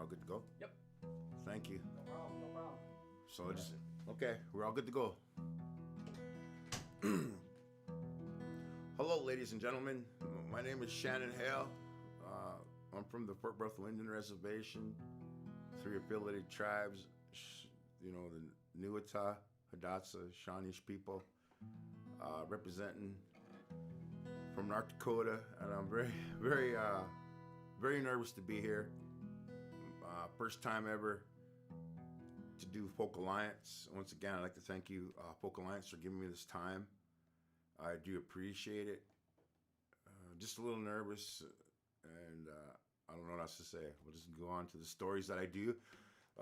all good to go? Yep. Thank you. No problem, no problem. So just, okay, we're all good to go. Hello, ladies and gentlemen. My name is Shannon Hale. I'm from the Fort Berthold Indian Reservation, 3 affiliated tribes, the Niuta, Hidatsa, Shawneesh people, representing from North Dakota, and I'm very nervous to be here. First time ever to do Folk Alliance. Once again, I'd like to thank you, Folk Alliance, for giving me this time. I do appreciate it. Just a little nervous, and I don't know what else to say. We'll just go on to the stories that I do.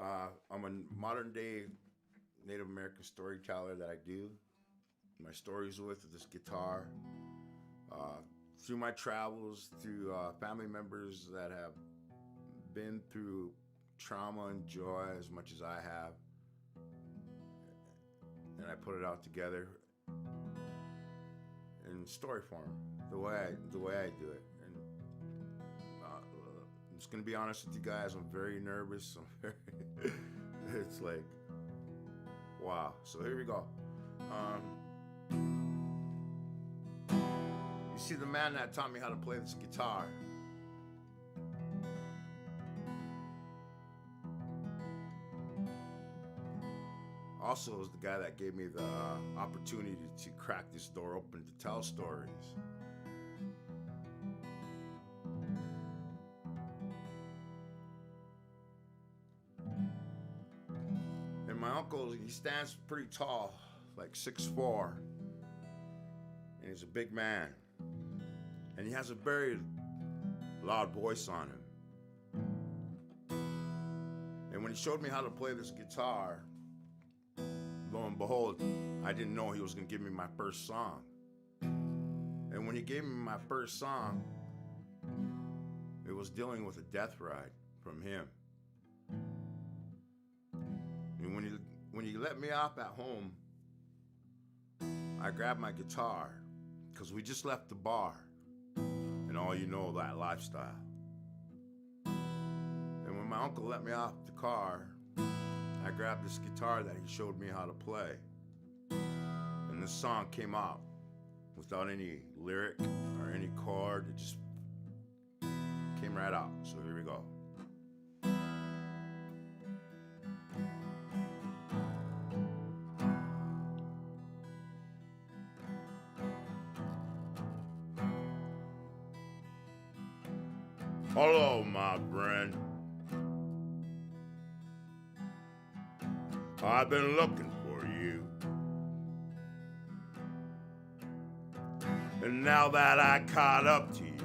I'm a modern day Native American storyteller that I do. My stories with this guitar. Through my travels, through family members that have been through trauma and joy as much as I have, and I put it out together in story form, the way I do it. And I'm just gonna be honest with you guys. I'm very nervous. It's like, wow. So here we go. You see, the man that taught me how to play this guitar, also is the guy that gave me the opportunity to crack this door open to tell stories. And my uncle, he stands pretty tall, like 6'4", and he's a big man. And he has a very loud voice on him. And when he showed me how to play this guitar, lo and behold, I didn't know he was gonna give me my first song. And when he gave me my first song, it was dealing with a death ride from him. And when he let me off at home, I grabbed my guitar, because we just left the bar, and all you know, that lifestyle. And when my uncle let me off the car, I grabbed this guitar that he showed me how to play. And this song came out without any lyric or any chord. It just came right out. So here we go. Hello, my friend. I've been looking for you. And now that I caught up to you,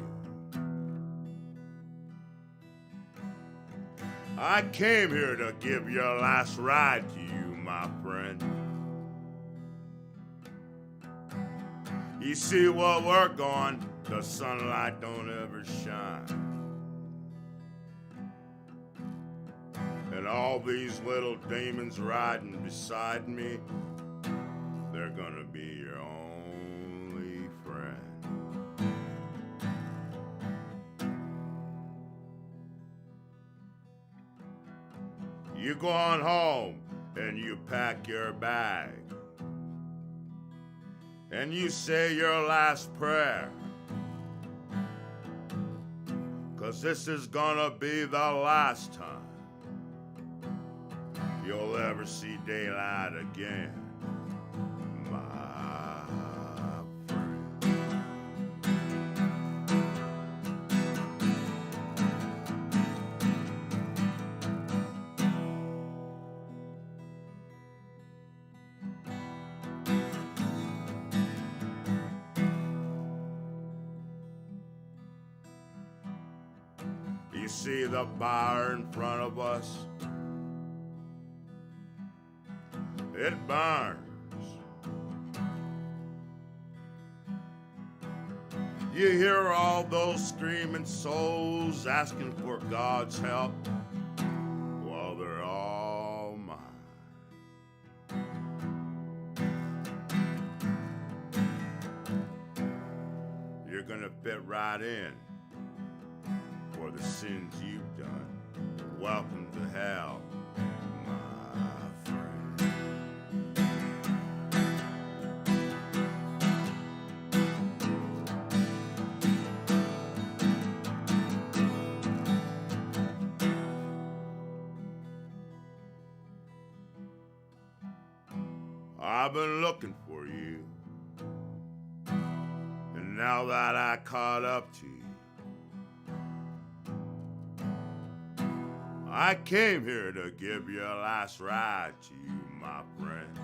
I came here to give your last ride to you, my friend. You see what we're going, the sunlight don't ever shine. And all these little demons riding beside me, they're gonna be your only friend. You go on home and you pack your bag and you say your last prayer, 'cause this is gonna be the last time you'll ever see daylight again, my friend. You see the bar in front of us? It burns. You hear all those screaming souls asking for God's help. Well, they're all mine. You're gonna fit right in for the sins you've done. welcome to hell, my friend. I've been looking for you, and now that I caught up to you, I came here to give you a last ride to you, my friend.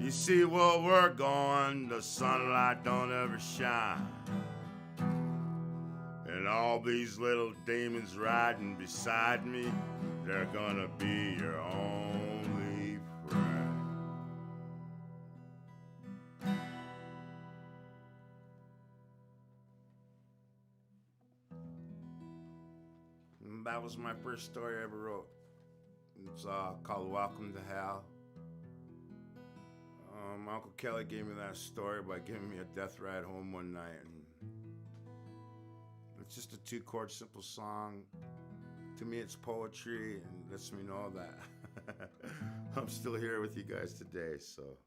You see, where we're going, the sunlight don't ever shine. And all these little demons riding beside me, they're gonna be your only friend. And that was my first story I ever wrote. It's called Welcome to Hell. My Uncle Kelly gave me that story by giving me a death ride home one night. And it's just a 2-chord simple song. To me, it's poetry and lets me know that I'm still here with you guys today. So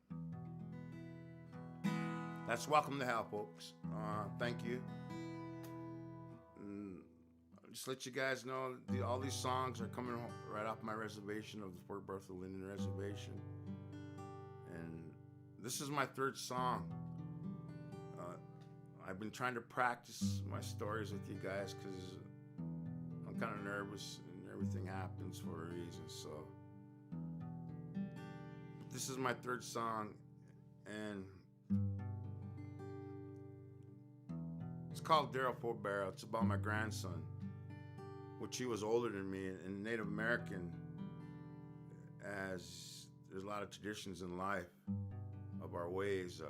that's Welcome to Hell, folks. Thank you. And I'll just let you guys know all these songs are coming right off my reservation of the Fort Bertha Linden Reservation. And this is my 3rd song. I've been trying to practice my stories with you guys because I'm kind of nervous and everything happens for a reason. So this is my 3rd song, and it's called Daryl Four Barrel. It's about my grandson, which he was older than me. And Native American, as there's a lot of traditions in life of our ways.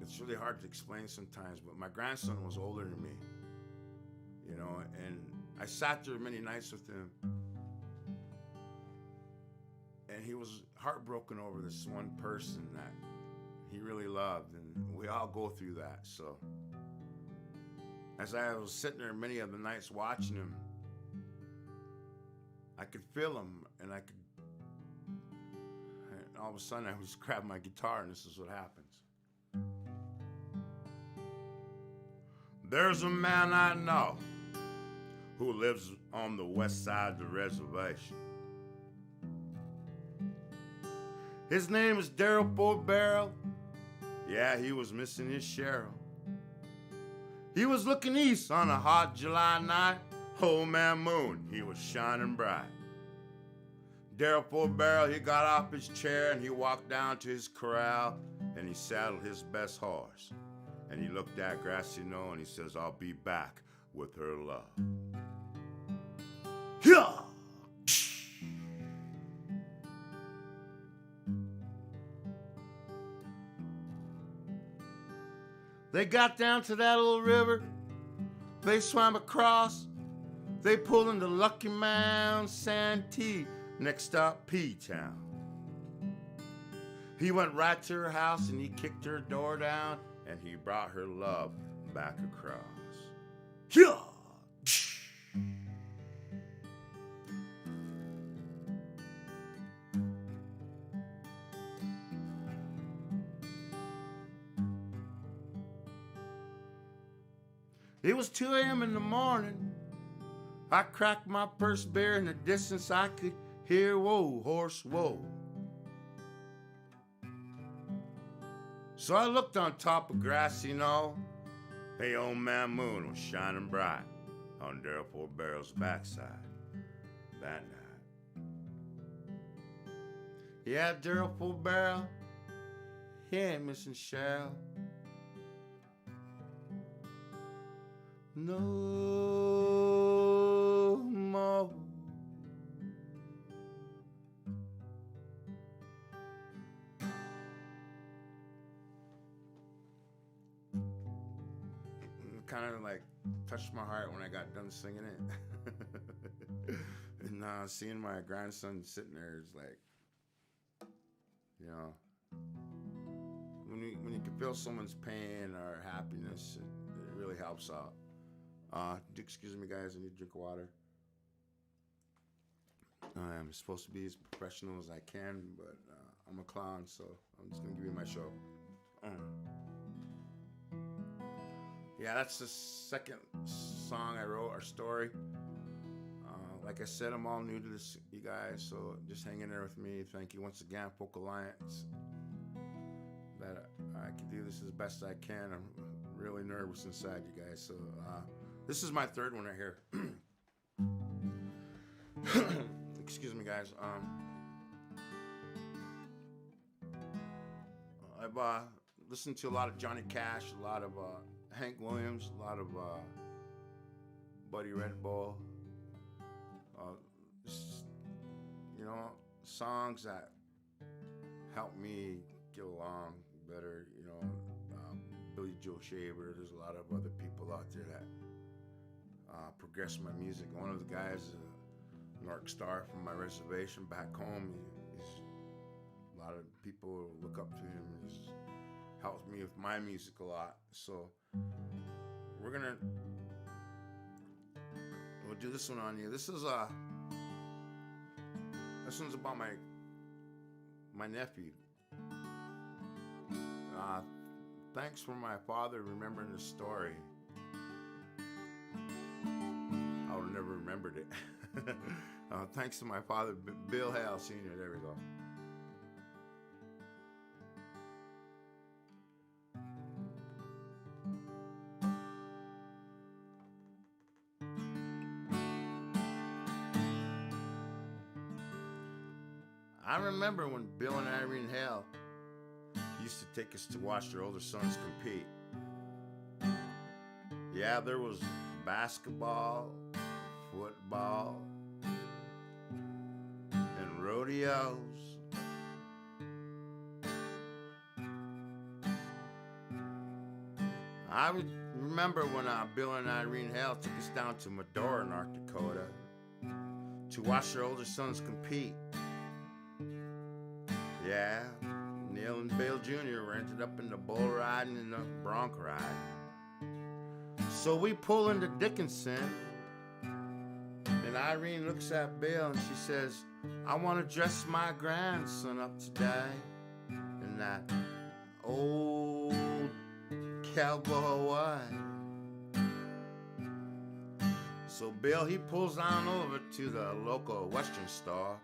It's really hard to explain sometimes, but my grandson was older than me, you know, and I sat there many nights with him, and he was heartbroken over this one person that he really loved, and we all go through that. So as I was sitting there many of the nights watching him, I could feel him, and all of a sudden I would just grab my guitar, and this is what happens. There's a man I know who lives on the west side of the reservation. His name is Daryl Four Barrel. Yeah, he was missing his Cheryl. He was looking east on a hot July night. Old man moon, he was shining bright. Daryl Four Barrel, he got off his chair and he walked down to his corral and he saddled his best horse. And he looked at Grassy Knoll and he says, I'll be back with her love. Yeah! They got down to that little river. They swam across. They pulled into Lucky Mound, Santee, next up P-Town. He went right to her house and he kicked her door down and he brought her love back across. Yeah! It was 2 a.m. in the morning. I cracked my first beer. In the distance I could hear, whoa, horse, whoa. So I looked on top of Grassy Knoll. Hey, old man moon was shining bright on Daryl Four Barrel's backside that night. Yeah, Daryl Four Barrel, he ain't missing Cheryl. No more. Kind of like touched my heart when I got done singing it. And seeing my grandson sitting there is like, you know, when you can feel someone's pain or happiness, it really helps out. Excuse me, guys. I need a drink of water. I'm supposed to be as professional as I can, but I'm a clown, so I'm just gonna give you my show. Yeah, that's the second song I wrote, our story. Like I said, I'm all new to this, you guys, so just hang in there with me. Thank you once again, Folk Alliance, that I can do this as best I can. I'm really nervous inside, you guys. So this is my third one right here. Excuse me, guys. I've listened to a lot of Johnny Cash, a lot of Hank Williams, a lot of Buddy Red Bull. You know, songs that help me get along better. You know, Billy Joe Shaver. There's a lot of other people out there that progress my music. One of the guys, North Star from my reservation back home. A lot of people look up to him. He's helps me with my music a lot. So we'll do this one on you. This one's about my nephew. Thanks for my father remembering the story. I would have never remembered it. Thanks to my father, Bill Hale Sr. There we go. I remember when Bill and Irene Hale used to take us to watch their older sons compete. Yeah, there was basketball, football, and rodeos. I remember when Bill and Irene Hale took us down to Medora, North Dakota, to watch their older sons compete. Yeah, Neil and Bill Jr. were ended up in the bull riding and the bronc riding. So we pull into Dickinson, and Irene looks at Bill and she says, I want to dress my grandson up today in that old cowboy way. So Bill, he pulls on over to the local Western store,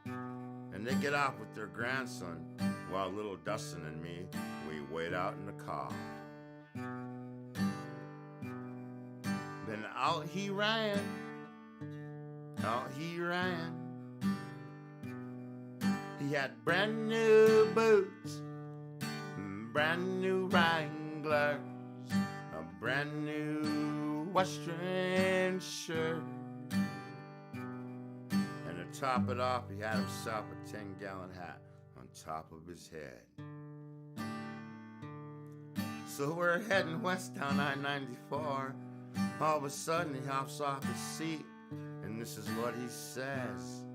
and they get off with their grandson, while little Dustin and me, we wait out in the car. Then out he ran. He had brand new boots, brand new Wranglers, a brand new Western shirt. To top it off, he had himself a 10-gallon hat on top of his head. So we're heading west down I-94. All of a sudden, he hops off his seat, and this is what he says.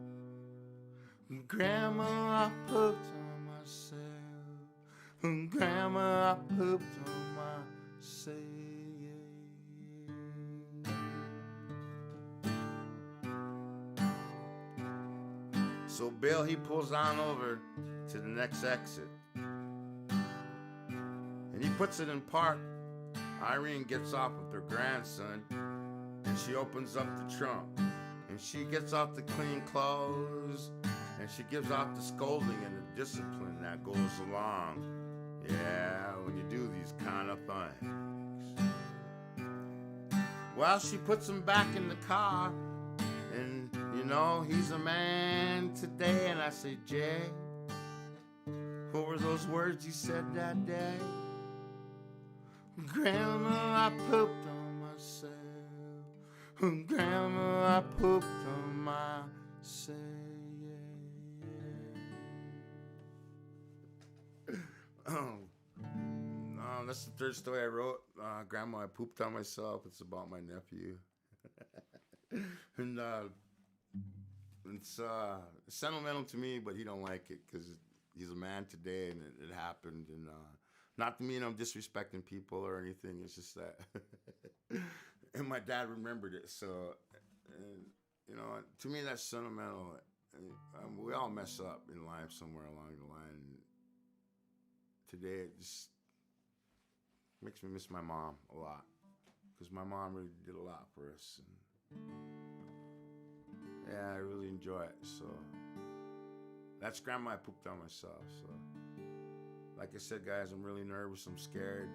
Grandma, I pooped on myself. Grandma, I pooped on myself. So Bill, he pulls on over to the next exit. And he puts it in park. Irene gets off with her grandson, and she opens up the trunk. And she gets off the clean clothes, and she gives off the scolding and the discipline that goes along. Yeah, when you do these kind of things. Well, she puts him back in the car, and you know, he's a man today. And I say, Jay, what were those words you said that day? Grandma, I pooped on myself. Grandma, I pooped on myself. That's the third story I wrote. Grandma, I pooped on myself. It's about my nephew. And it's sentimental to me, but he don't like it because he's a man today, and it happened. And not to mean I'm disrespecting people or anything. It's just that and my dad remembered it. So, you know, to me that's sentimental. We all mess up in life somewhere along the line. Today it just makes me miss my mom a lot, because my mom really did a lot for us. And yeah, I really enjoy it. So that's Grandma I Pooped on Myself. So like I said, guys, I'm really nervous. I'm scared.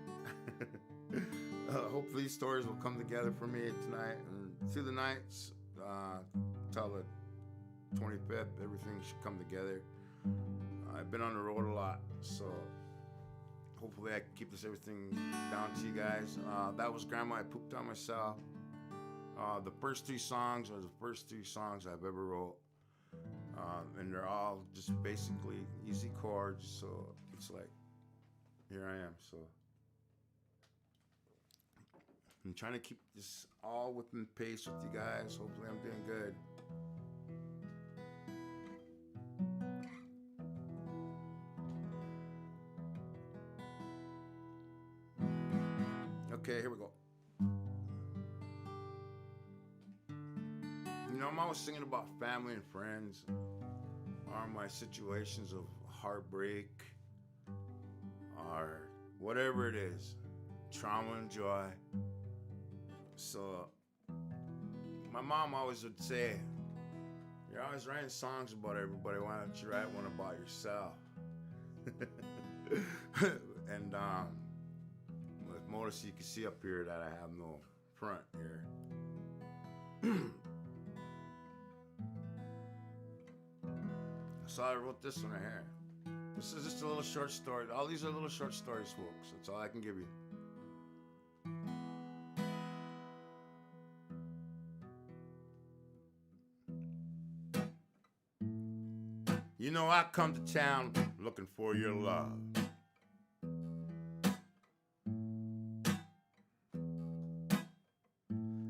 Hopefully these stories will come together for me tonight and through the nights till the 25th. Everything should come together. I've been on the road a lot, so hopefully I can keep everything down to you guys. That was Grandma I Pooped on Myself. The first three songs are the first three songs I've ever wrote. And they're all just basically easy chords, so it's like, here I am. So I'm trying to keep this all within pace with you guys. Hopefully I'm doing good. Okay, here we go. You know, I'm always thinking about family and friends, or my situations of heartbreak, or whatever it is, trauma and joy. So, my mom always would say, you're always writing songs about everybody, why don't you write one about yourself? And, with notice you can see up here that I have no front here. So I wrote this one right here. This is just a little short story. All these are little short stories, folks. That's all I can give you. You know, I come to town looking for your love.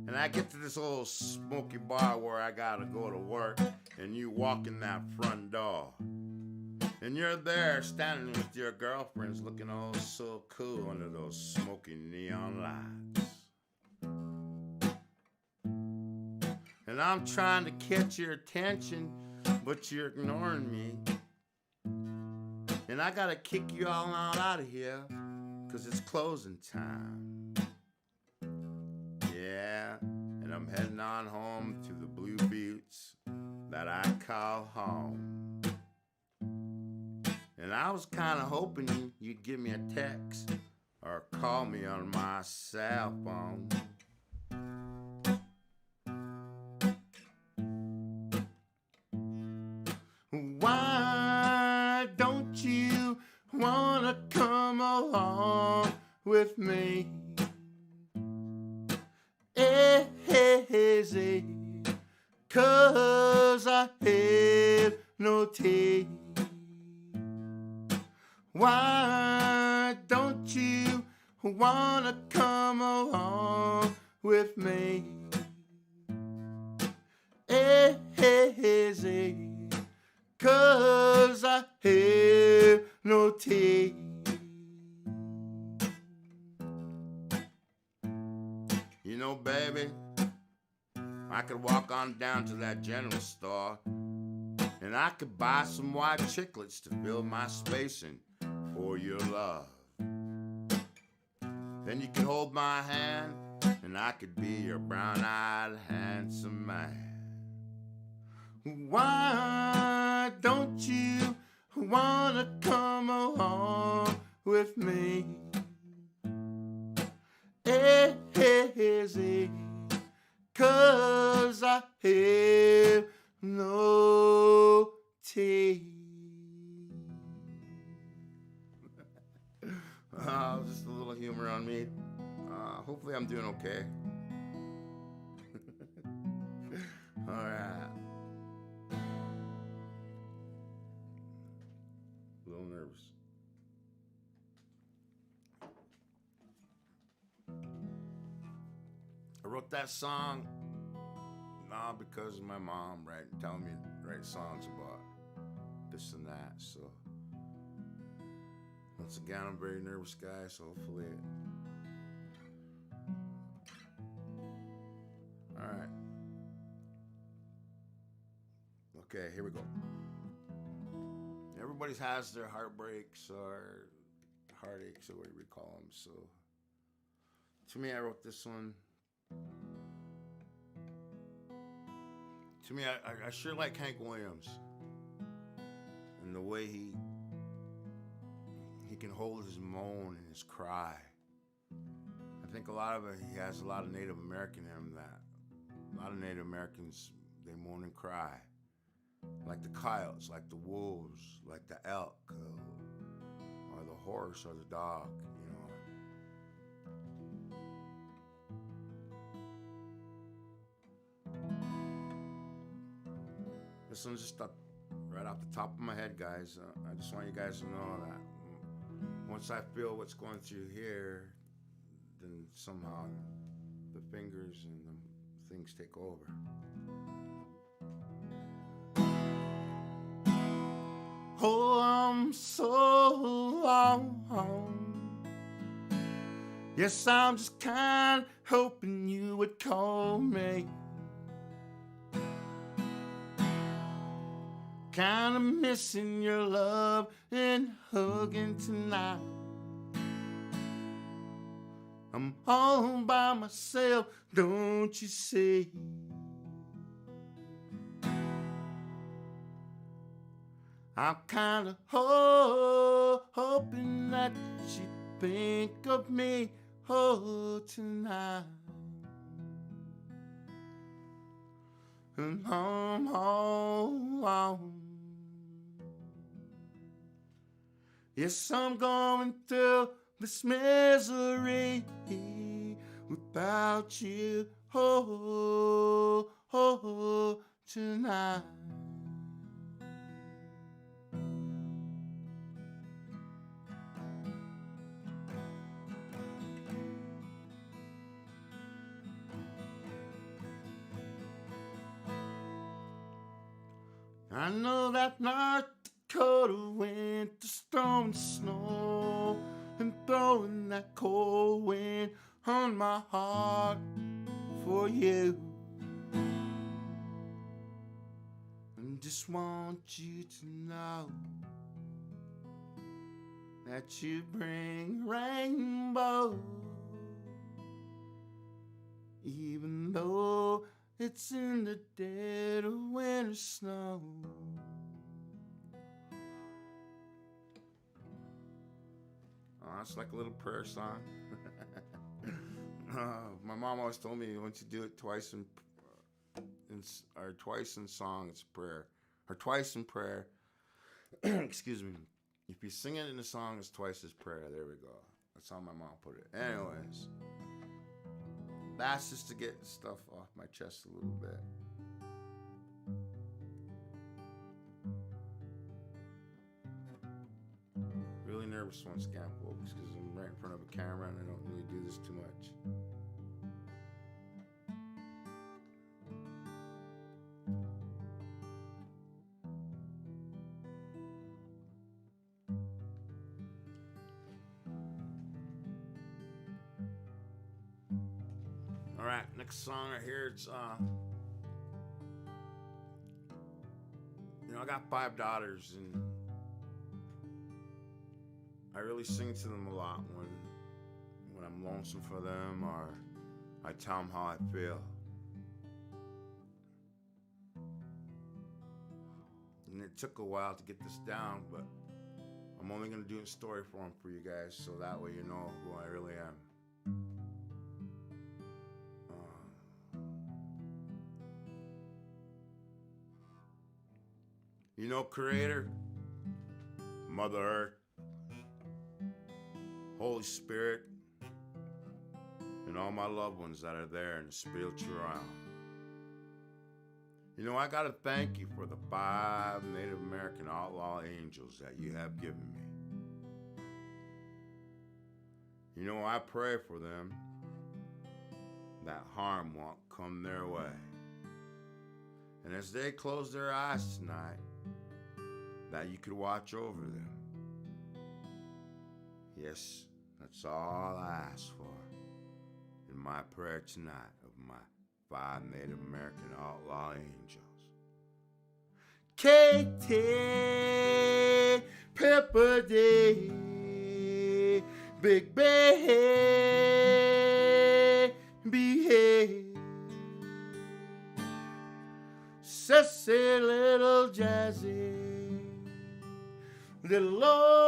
And I get to this old smoky bar where I gotta go to work, and you walk in that front door. And you're there standing with your girlfriends looking all so cool under those smoky neon lights. And I'm trying to catch your attention, but you're ignoring me. And I gotta kick you all out of here, 'cause it's closing time. Yeah, and I'm heading on home to the blue buttes that I call home. And I was kind of hoping you'd give me a text or call me on my cell phone. Why don't you wanna come along with me? Easy, 'cause I have no tea. Why don't you wanna come along with me? Easy, 'cause I have no tea. You know, baby, I could walk on down to that general store, and I could buy some white chiclets to fill my spacing for your love. Then you could hold my hand, and I could be your brown-eyed handsome man. Why don't you wanna come along with me? Easy, 'cause I have no tea. Just a little humor on me. Hopefully I'm doing okay. All right. A little nervous. I wrote that song because of my mom, right? Telling me to write songs about this and that. So once again, I'm a very nervous guy, so hopefully Okay, here we go. Everybody has their heartbreaks or heartaches or whatever you call them. So, to me, I wrote this one. To me, I sure like Hank Williams and the way he can hold his moan and his cry. I think a lot of it, he has a lot of Native American in him. That a lot of Native Americans, they moan and cry, like the coyotes, like the wolves, like the elk, or the horse or the dog. This one's just right off the top of my head, guys. I just want you guys to know that once I feel what's going through here, then somehow the fingers and the things take over. Oh, I'm so alone. Yes, I'm just kind of hoping you would call me. Kinda missing your love and hugging tonight. I'm all by myself, don't you see? I'm kinda hoping that you think of me tonight. And I'm all alone. Yes, I'm going through this misery without you tonight. I know that North Dakota winter's throwing snow and throwing that cold wind on my heart for you. And just want you to know that you bring rainbow, even though it's in the dead of winter snow. Oh, it's like a little prayer song. My mom always told me once you do it twice or twice in song, it's prayer, or twice in prayer. Excuse me. If you sing it in a song, it's twice as prayer. There we go. That's how my mom put it. Anyways. That's just to get stuff off my chest a little bit. Really nervous once again, folks, because I'm right in front of a camera and I don't really do this too much. All right, next song right here. It's I got 5 daughters, and I really sing to them a lot when I'm lonesome for them, or I tell them how I feel. And it took a while to get this down, but I'm only gonna do a story form for you guys, so that way you know who I really am. Creator, Mother Earth, Holy Spirit, and all my loved ones that are there in the spiritual realm. I gotta thank you for the 5 Native American outlaw angels that you have given me. I pray for them that harm won't come their way. And as they close their eyes tonight, that you could watch over them. Yes, that's all I ask for in my prayer tonight of my 5 Native American outlaw angels. Katie, Pepper Day, Big Baby, Sassy little Jazzy, little Lori.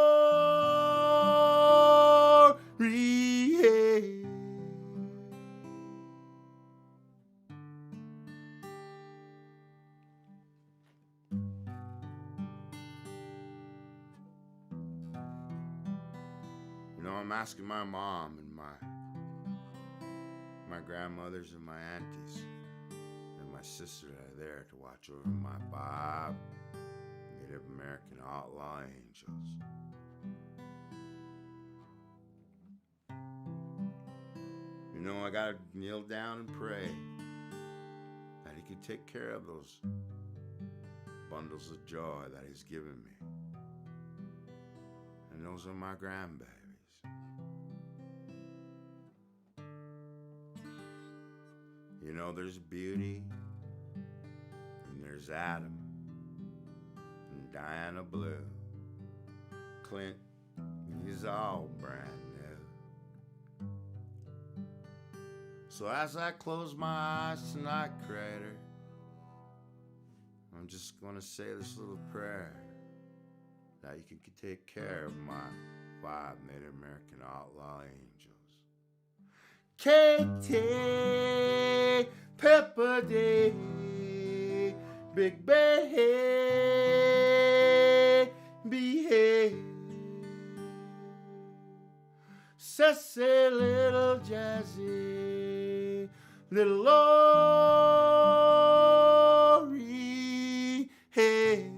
You know, I'm asking my mom and my grandmothers and my aunties and my sister that are there to watch over my Bob, Native American outlaw angels. You know, I gotta kneel down and pray that he could take care of those bundles of joy that he's given me. And those are my grandbabies. You know, there's Beauty, and there's Adam, and Diana Blue. Clint, he's all brand new. So as I close my eyes tonight, Crater, I'm just gonna say this little prayer that you can take care of my 5 Native American outlaw angels. Katie, Pepper Day, Big Baby, Sassy little Jazzy, little Lori. Hey.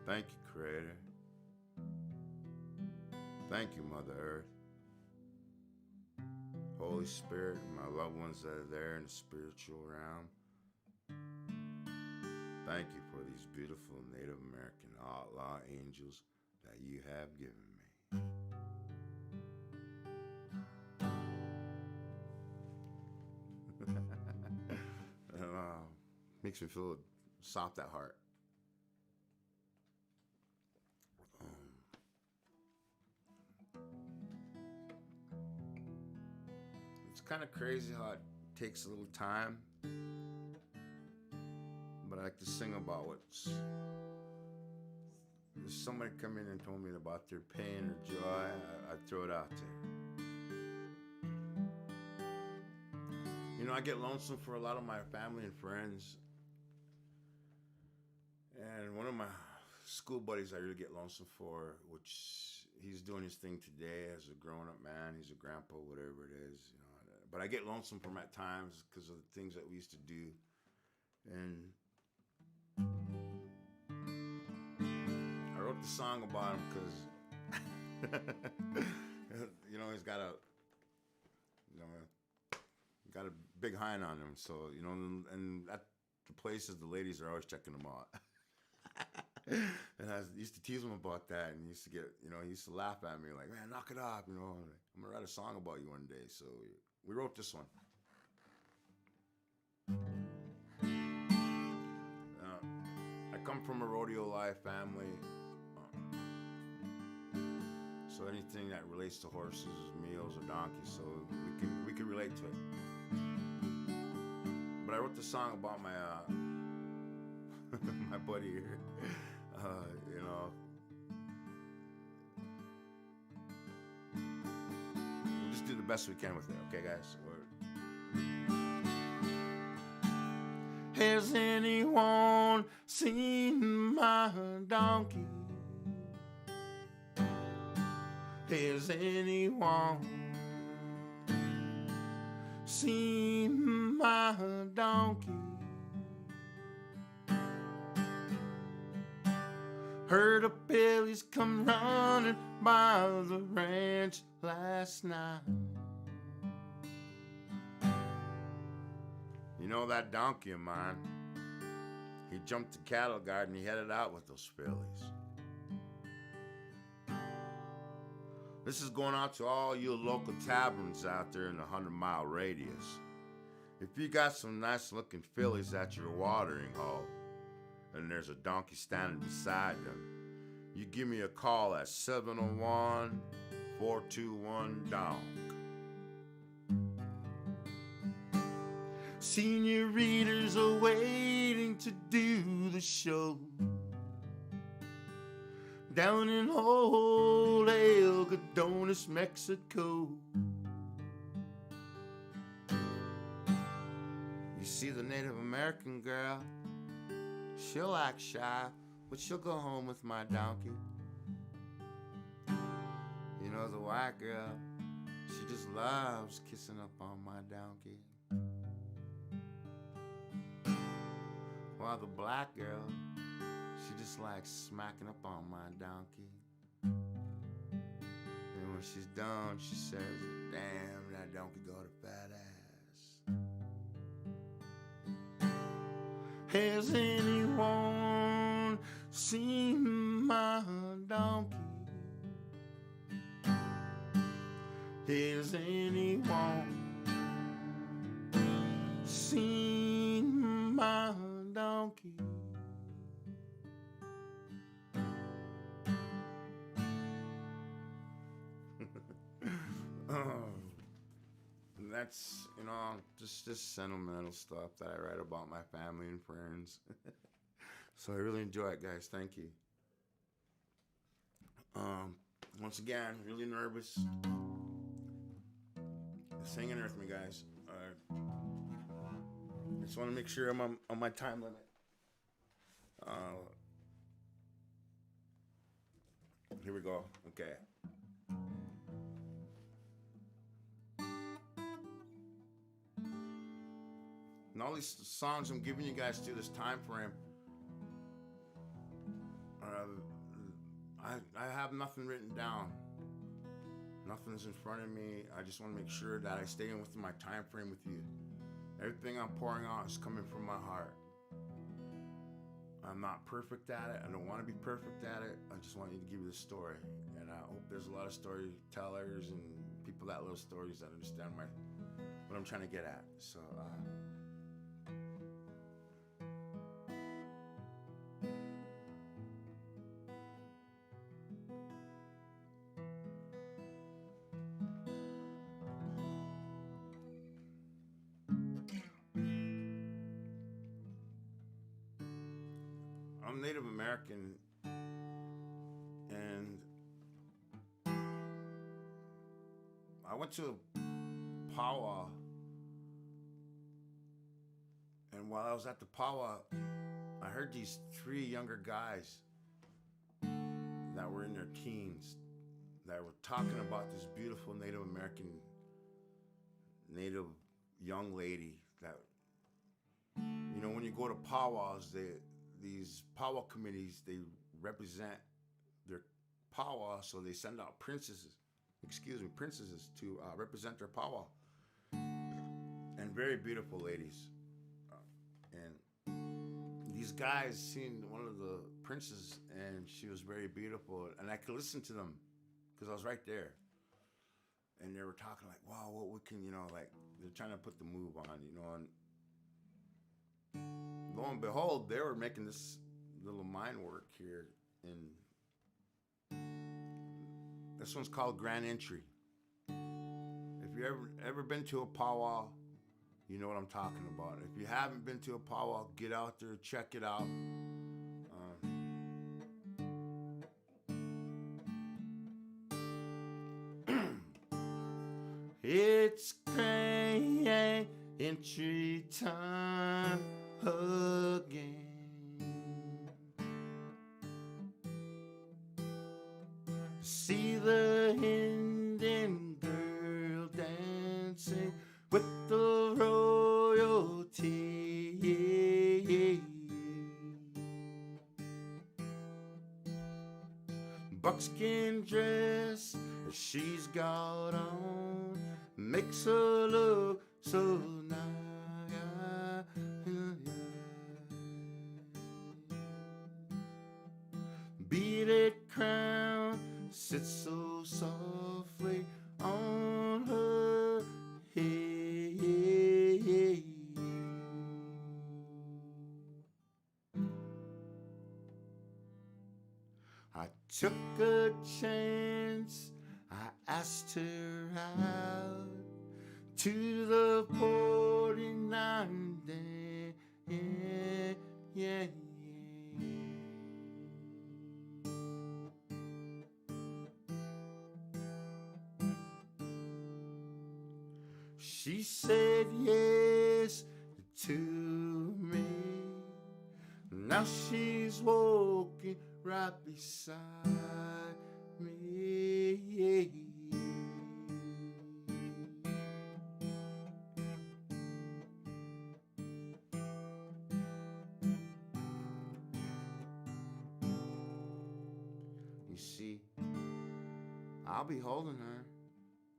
Thank you, Creator. Thank you, Mother Earth. Holy Spirit, and my loved ones that are there in the spiritual realm. Thank you for these beautiful Native American outlaw angels that you have given me. Makes me feel soft at heart. It's kind of crazy how it takes a little time, but I like to sing about what's. If somebody come in and told me about their pain or joy, I'd throw it out there. You know, I get lonesome for a lot of my family and friends, and one of my school buddies I really get lonesome for, which he's doing his thing today as a grown-up man. He's a grandpa, whatever it is, you know. But I get lonesome from at times because of the things that we used to do. And I wrote the song about him because, you know, he's got a big hind on him. So, you know, and at the places, the ladies are always checking him out. And I used to tease him about that, and he used to get, you know, he used to laugh at me like, man, knock it off, you know, I'm gonna write a song about you one day. So we wrote this one. I come from a rodeo life family, so anything that relates to horses, meals, or donkeys, so we can relate to it. But I wrote this song about my my buddy here. You know, we'll just do the best we can with it, okay, guys? Has anyone seen my donkey? Has anyone seen my donkey? Heard a billies come running by the ranch last night. You know that donkey of mine? He jumped the cattle guard and he headed out with those fillies. This is going out to all you local taverns out there in the 100-mile radius. If you got some nice looking fillies at your watering hole and there's a donkey standing beside them, you give me a call at 701-421-DONK. Senoritas are waiting to do the show down in old El Gadones, Mexico. You see the Native American girl, she'll act shy, but she'll go home with my donkey. You know the white girl, she just loves kissing up on my donkey. While the black girl, she just likes smacking up on my donkey. And when she's done, she says, damn, that donkey got a fat ass. Has anyone seen my donkey? Has anyone seen my donkey? That's, you know, just sentimental stuff that I write about my family and friends. So I really enjoy it, guys. Thank you. Once again, really nervous. Just hang in there with me, guys. I just want to make sure I'm on my time limit. Here we go. Okay. And all these songs I'm giving you guys through this time frame, I have nothing written down. Nothing's in front of me. I just want to make sure that I stay in within my time frame with you. Everything I'm pouring out is coming from my heart. I'm not perfect at it. I don't want to be perfect at it. I just want you to give you the story. And I hope there's a lot of storytellers and people that love stories that understand what I'm trying to get at. So, I'm Native American, and I went to a powwow, and while I was at the powwow, I heard these three younger guys that were in their teens that were talking about this beautiful Native American, Native young lady that, you know, when you go to powwows, these powwow committees, they represent their powwow, so they send out princesses to represent their powwow. And very beautiful ladies. And these guys seen one of the princes, and she was very beautiful, and I could listen to them because I was right there. And they were talking like, wow, what we can, you know, like they're trying to put the move on, you know, and lo and behold, they were making this little mine work here in, this one's called Grand Entry. If you ever been to a powwow, you know what I'm talking about. If you haven't been to a powwow, get out there, check it out. It's Grand Entry time again. See the Indian girl dancing with the royalty. Buckskin dress she's got on makes her look so nice. Beaded crown sits so soft I took a chance. I asked her out to the 49 day. Yeah, yeah, yeah. She said yes to me. Now she's walking right beside me. Yeah. You see, I'll be holding her,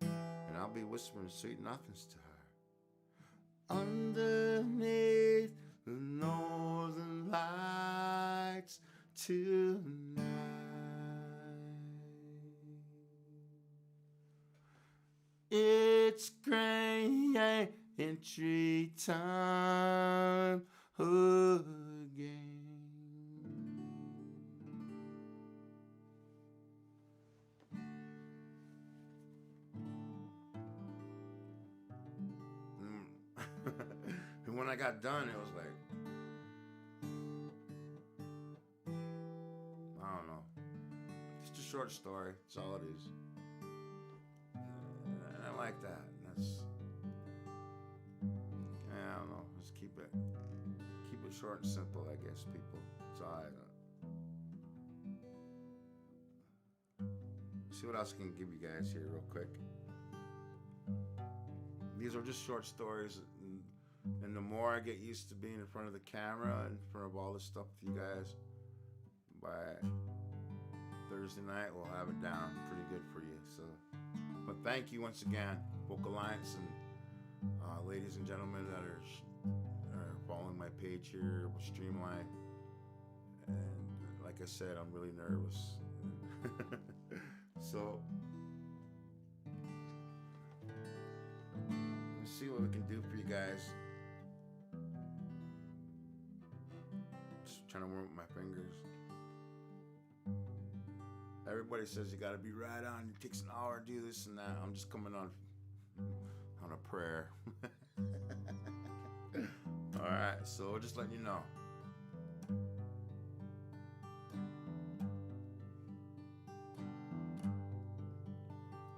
and I'll be whispering sweet nothings to her. Underneath the northern lights tonight. It's gray entry time again. And when I got done, it was like, I don't know. Just a short story. That's all it is. And I like that. That's, I don't know. Just keep it short and simple, I guess, people. That's all I see what else I can give you guys here real quick. These are just short stories, and the more I get used to being in front of the camera and in front of all this stuff with you guys, by Thursday night we'll have it down pretty good for you. So, but thank you once again, Folk Alliance, and ladies and gentlemen that are following my page here, Streamline. And like I said, I'm really nervous. So let's see what we can do for you guys. Just trying to work with my fingers. Everybody says you gotta be right on. It takes an hour to do this and that. I'm just coming on a prayer. All right, so just letting you know.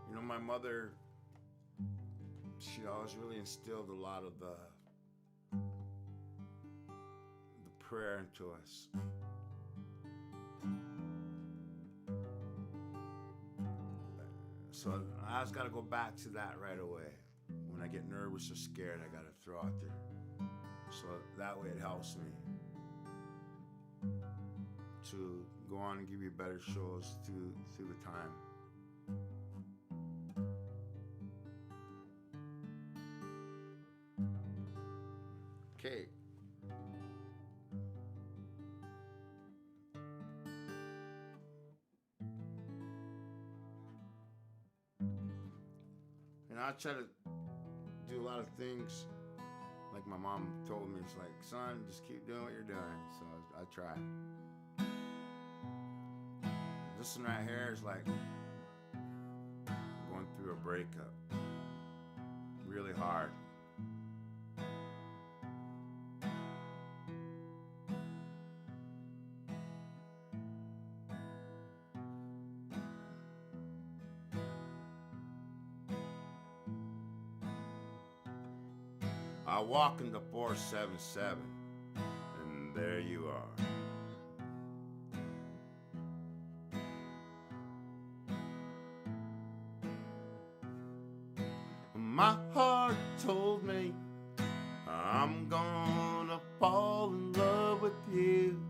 You know, my mother, she always really instilled a lot of the prayer into us. So I always got to go back to that right away. When I get nervous or scared, I got to throw out there. So that way it helps me to go on and give you better shows through the time. Okay. And I try to do a lot of things like my mom told me. It's like, son, just keep doing what you're doing. So I try. This one right here is like going through a breakup. Really hard. I walk into 477, and there you are. My heart told me I'm gonna fall in love with you.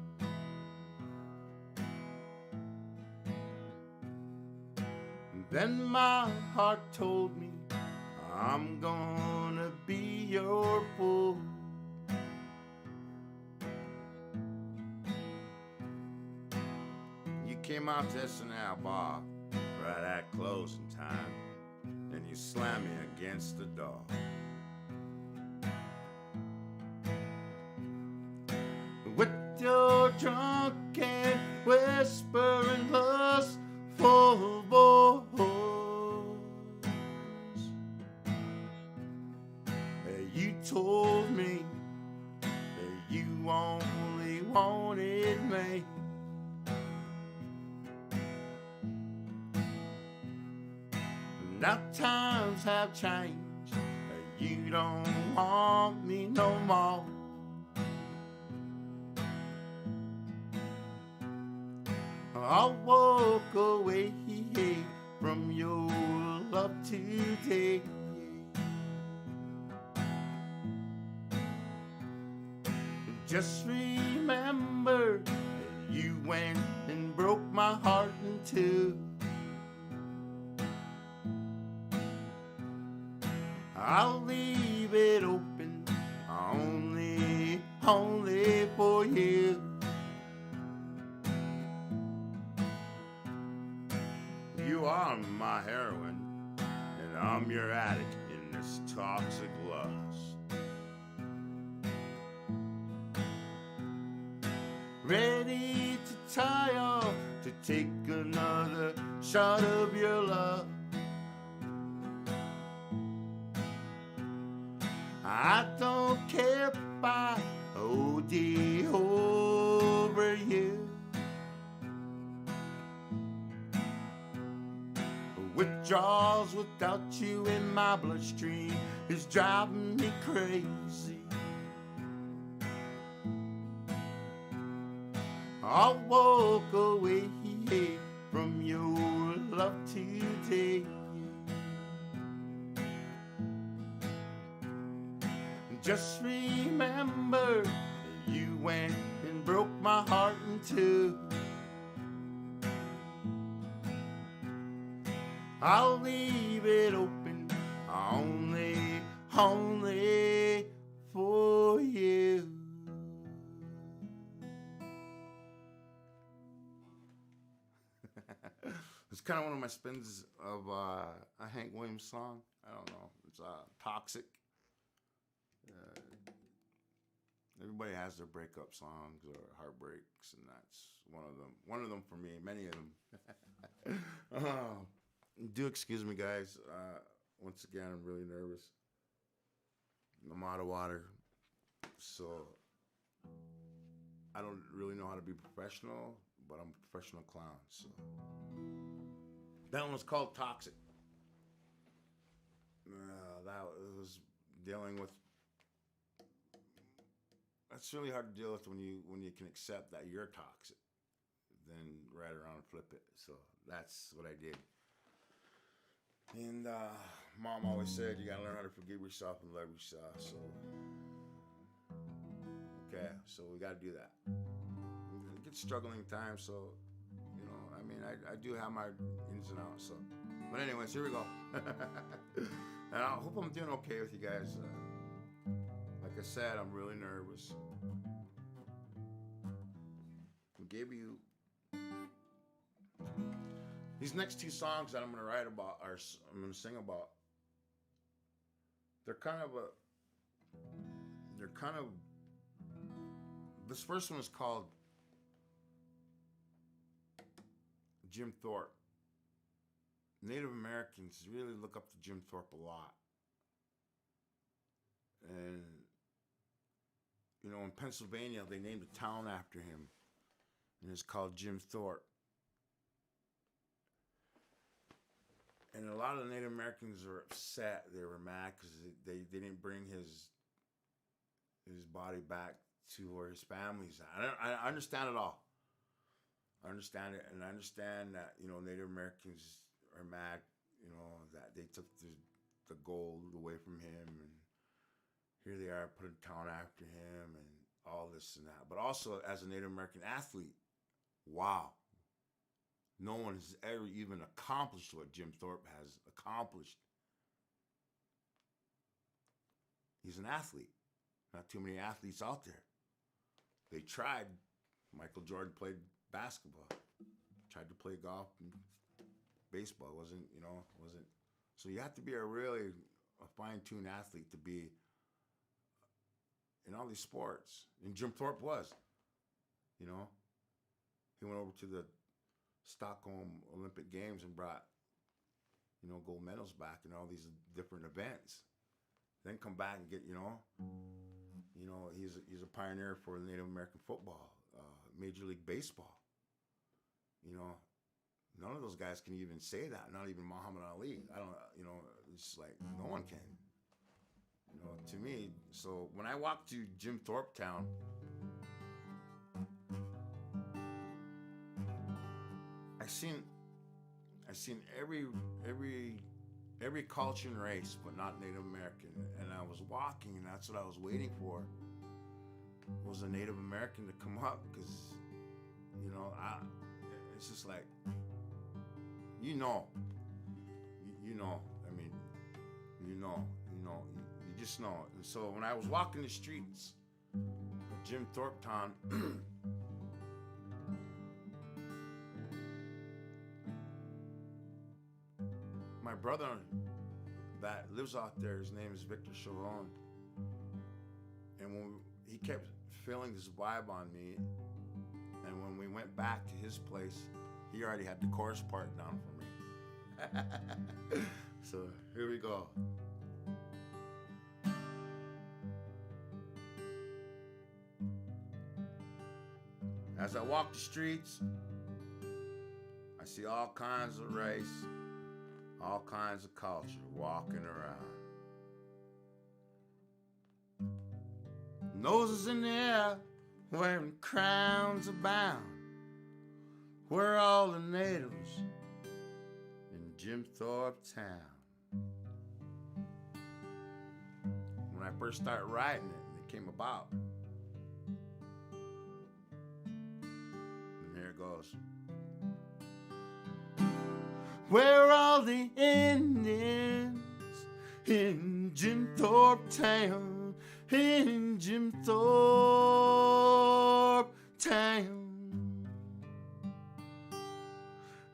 And then my heart told me I'm gonna be your fool. You came out to SNL bar right at closing time, and you slammed me against the door. With your drunken whispering love Now times have changed. You don't want me no more. I'll walk away from your love today. Just remember you went and broke my heart in two. I'll leave it open only for you. You are my heroine, and I'm your addict in this toxic lust. Ready to tie off, to take another shot of your love. I don't care if I OD over you. Withdrawals without you in my bloodstream is driving me crazy. I'll walk away from your love today. Just remember you went and broke my heart in two. I'll leave it open only for you. It's kind of one of my spins of a Hank Williams song. I don't know. It's Toxic. Everybody has their breakup songs or heartbreaks, and that's one of them. One of them for me. Many of them. Do excuse me, guys. Once again, I'm really nervous. I'm out of water, so I don't really know how to be professional, but I'm a professional clown. So that one was called Toxic. That was dealing with. That's really hard to deal with when you can accept that you're toxic, then right around and flip it. So that's what I did. And Mom always said you gotta learn how to forgive yourself and love yourself. So okay, so we gotta do that. It gets struggling times, so I mean, I do have my ins and outs. So, but anyways, here we go. And I hope I'm doing okay with you guys. Like I said, I'm really nervous. We gave you these next two songs that I'm going to write about, or I'm going to sing about. They're kind of this first one is called Jim Thorpe. Native Americans really look up to Jim Thorpe a lot. And in Pennsylvania, they named a town after him, and it's called Jim Thorpe. And a lot of the Native Americans were upset. They were mad because they didn't bring his body back to where his family's at. I understand it all. I understand it, and I understand that Native Americans are mad, that they took the gold away from him, and here they are, put a town after him, and all this and that. But also, as a Native American athlete, wow. No one has ever even accomplished what Jim Thorpe has accomplished. He's an athlete. Not too many athletes out there. They tried. Michael Jordan played basketball. Tried to play golf and baseball. Wasn't. So you have to be a fine-tuned athlete to be in all these sports. And Jim Thorpe was. He went over to the Stockholm Olympic Games and brought, gold medals back in all these different events. Then come back and get, he's a pioneer for Native American football, Major League Baseball. none of those guys can even say that. Not even Muhammad Ali. I don't, it's like no one can. To me. So when I walked to Jim Thorpe Town, I seen every culture and race, but not Native American. And I was walking, and that's what I was waiting for. Was a Native American to come up, because it's just like you just know. And so when I was walking the streets of Jim Thorpe Town, my brother that lives out there, his name is Victor Sharon, and when he kept feeling this vibe on me, and when we went back to his place, he already had the chorus part down for me. So here we go. As I walk the streets, I see all kinds of race, all kinds of culture walking around. Noses in the air, wearing crowns abound. We're all the natives in Jim Thorpe Town. When I first started writing it, it came about. And here it goes. We're all the Indians in Jim Thorpe Town, in Jim Thorpe Town.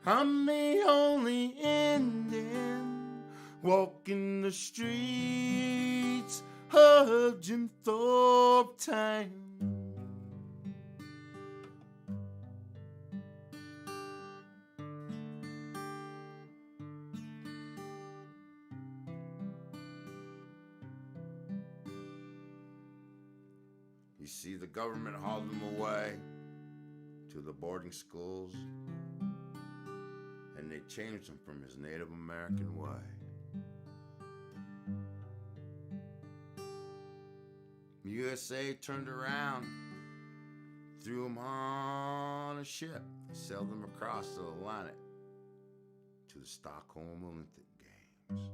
I'm the only Indian walking the streets of Jim Thorpe Town. You see, the government hauled him away to the boarding schools, and they changed him from his Native American way. The USA turned around, threw him on a ship, sailed him across the Atlantic to the Stockholm Olympic Games.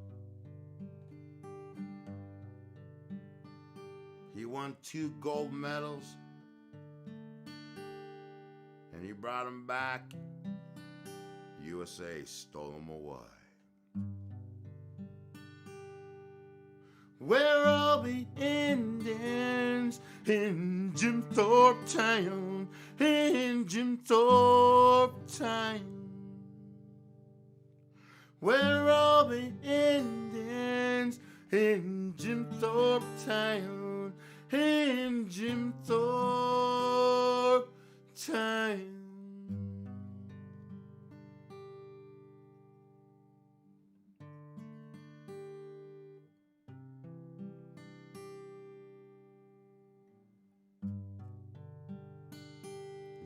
He won 2 gold medals, and he brought them back. USA stole them away. We're all the Indians in Jim Thorpe Town, in Jim Thorpe Town. We're all the Indians in Jim Thorpe Town, in Jim Thorpe Town.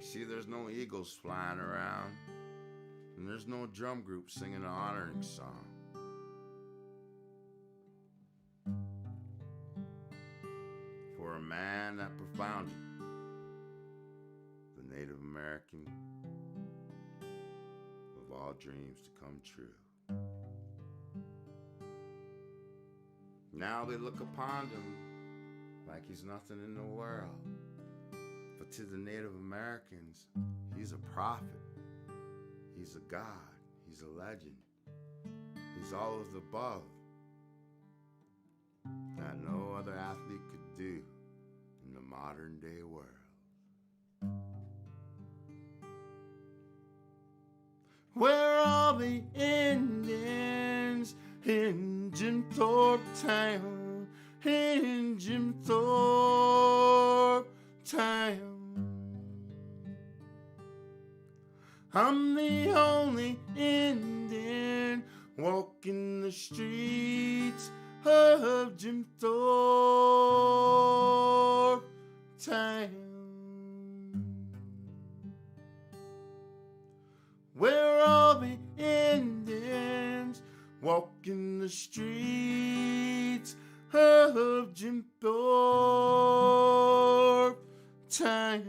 See, there's no eagles flying around, and there's no drum group singing an honoring song. For a man that profounded the Native American of all dreams to come true. Now they look upon him like he's nothing in the world. But to the Native Americans, he's a prophet. He's a god. He's a legend. He's all of the above that no other athlete could do in the modern day world. We're all the Indians in Jim Thorpe Town, in Jim Thorpe Town. I'm the only Indian walking the streets of Jim Thorpe Town. We're all walking the streets of Jim Thorpe town.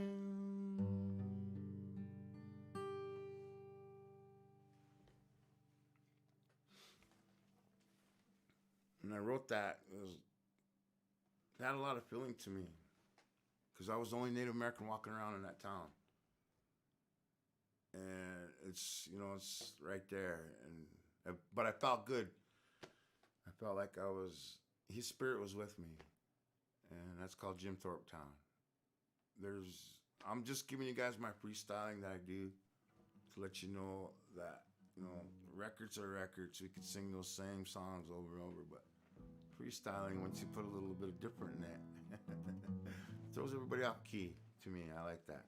And I wrote that. It had a lot of feeling to me because I was the only Native American walking around in that town. And it's, you know, it's right there. But I felt good. I felt like his spirit was with me. And that's called Jim Thorpe Town. I'm just giving you guys my freestyling that I do to let you know that, you know, records are records. We could sing those same songs over and over, but freestyling, once you put a little bit of different in it, throws everybody off key to me. I like that.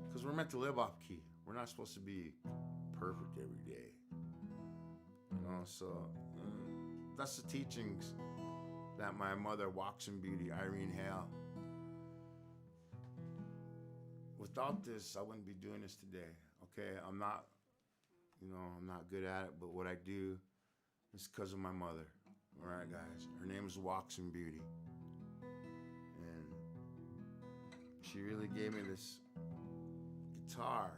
Because we're meant to live off key. We're not supposed to be perfect every day. You know, so that's the teachings that my mother walks in beauty, Irene Hale. Without this, I wouldn't be doing this today. Okay, I'm not good at it, but what I do is because of my mother. All right, guys. Her name is Walks in Beauty. And she really gave me this guitar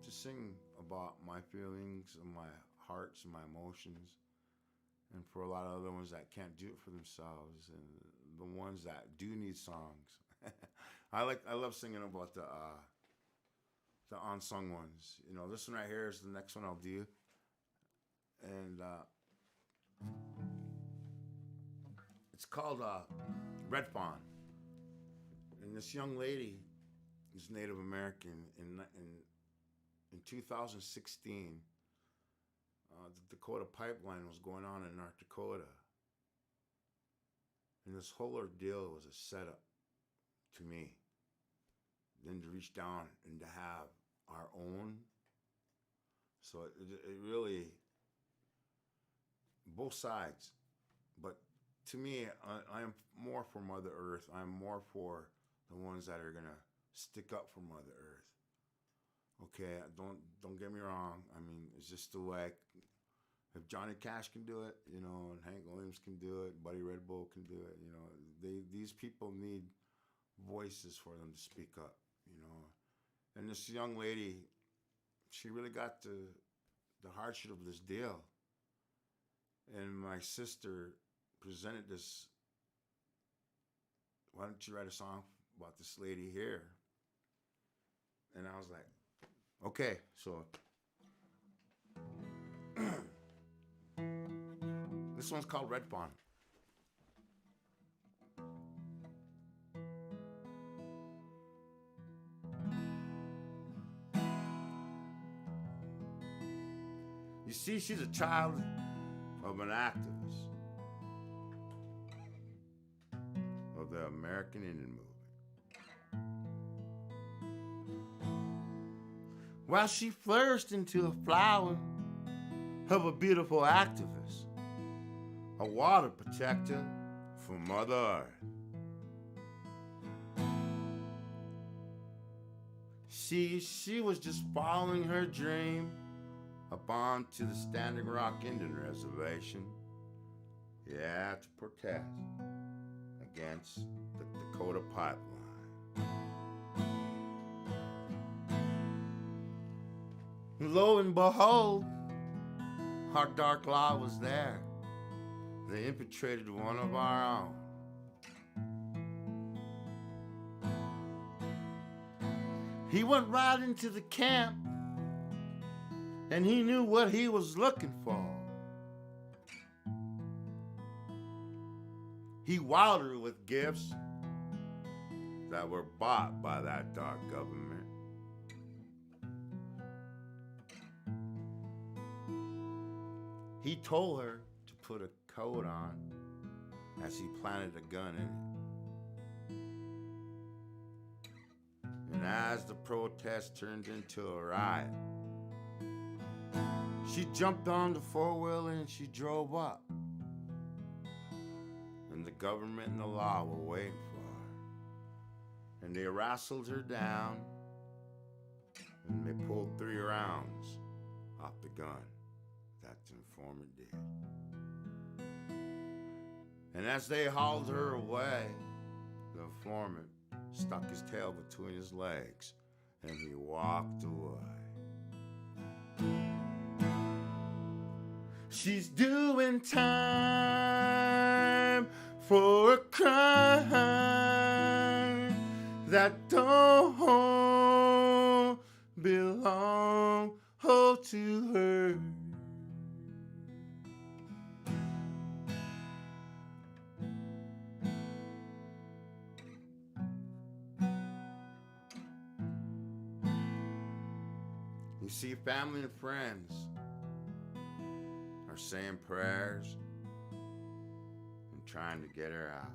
to sing about my feelings and my hearts and my emotions. And for a lot of other ones that can't do it for themselves, and the ones that do need songs. I love singing about the unsung ones. You know, this one right here is the next one I'll do. And it's called Red Fawn. And this young lady is Native American. In 2016, the Dakota Pipeline was going on in North Dakota. And this whole ordeal was a setup to me. Then to reach down and to have our own. So it really, both sides. But to me, I am more for Mother Earth. I'm more for the ones that are gonna stick up for Mother Earth. Okay, don't get me wrong. I mean, it's just the way. If Johnny Cash can do it, you know, and Hank Williams can do it, Buddy Red Bull can do it, you know, these people need voices for them to speak up, you know. And this young lady, she really got the hardship of this deal. And my sister presented this, why don't you write a song about this lady here? And I was like, okay, so this one's called Red Fawn. You see, she's a child of an activist of the American Indian movement. While she flourished into a flower of a beautiful activist, a water protector for Mother Earth. She was just following her dream up onto the Standing Rock Indian Reservation, yeah, to protest against the Dakota Pipeline. Lo and behold, our dark law was there. They infiltrated one of our own. He went right into the camp, and he knew what he was looking for. He wowed her with gifts that were bought by that dark government. He told her to put a coat on as he planted a gun in it. And as the protest turned into a riot, she jumped on the four-wheeler and she drove up. And the government and the law were waiting for her. And they wrestled her down and they pulled 3 rounds off the gun. that informant did. And as they hauled her away, the informant stuck his tail between his legs and he walked away. She's doing time for a crime that don't belong to her. You see, family and friends are saying prayers and trying to get her out.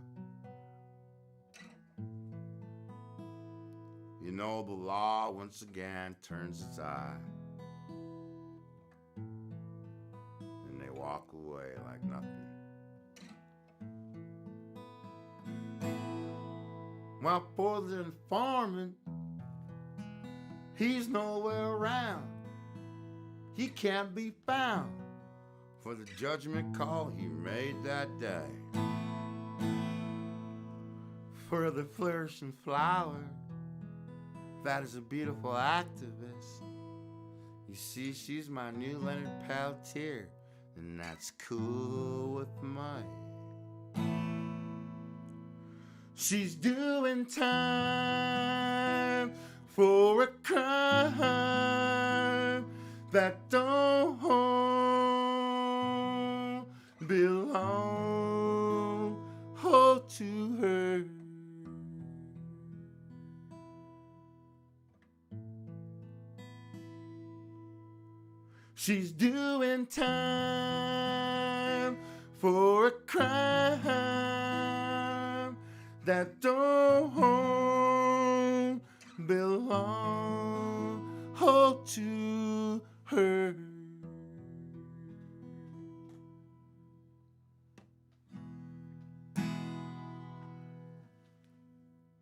You know, the law once again turns its eye, and they walk away like nothing. Well, for the informant, he's nowhere around. He can't be found for the judgment call he made that day. For the flourishing flower that is a beautiful activist. You see, she's my new Leonard Peltier, and that's cool with me. She's doing time for a crime that don't belong to her. She's doing time for a crime that don't belong to her.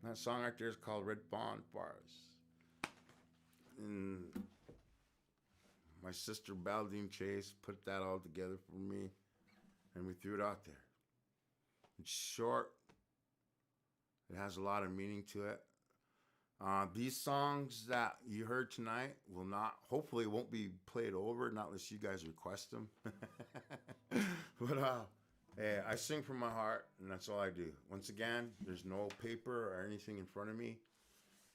That song right there is called Red Bonfires. And my sister Baldine Chase put that all together for me, and we threw it out there. It's short. It has a lot of meaning to it. These songs that you heard tonight will not, hopefully won't be played over, not unless you guys request them. But hey, I sing from my heart, and that's all I do. Once again, there's no paper or anything in front of me,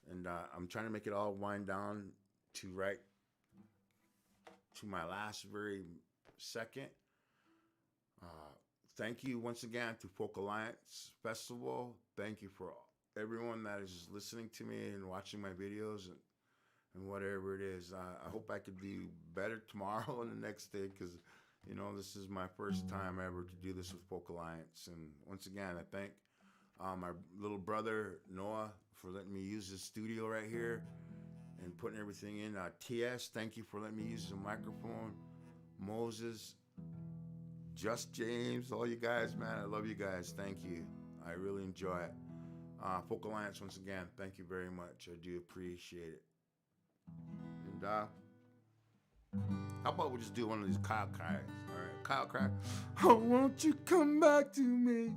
and I'm trying to make it all wind down to right to my last very second. Thank you once again to Folk Alliance Festival. Thank you for everyone that is listening to me and watching my videos and whatever it is. I hope I could do better tomorrow and the next day, because you know, this is my first time ever to do this with Folk Alliance. And once again, I thank my little brother Noah for letting me use his studio right here and putting everything in. TS, thank you for letting me use the microphone. Moses, Just James, all you guys, man, I love you guys. Thank you. I really enjoy it. Folk Alliance, once again, thank you very much. I do appreciate it. And how about we just do one of these Kyle cries? All right, Kyle cry. Oh, won't you come back to me?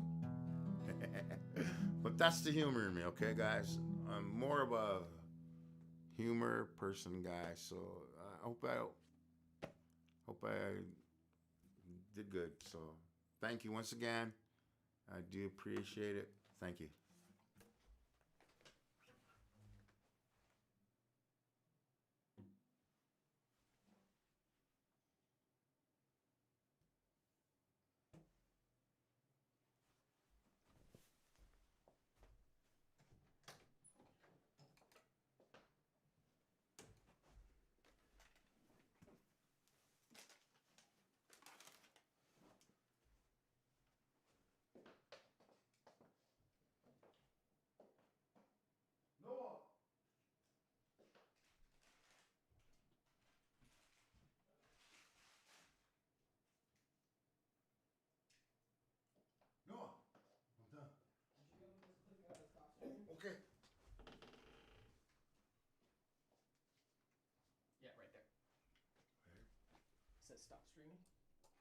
But that's the humor in me, okay, guys? I'm more of a humor person guy, so I hope I did good. So thank you once again. I do appreciate it. Thank you. says stop streaming.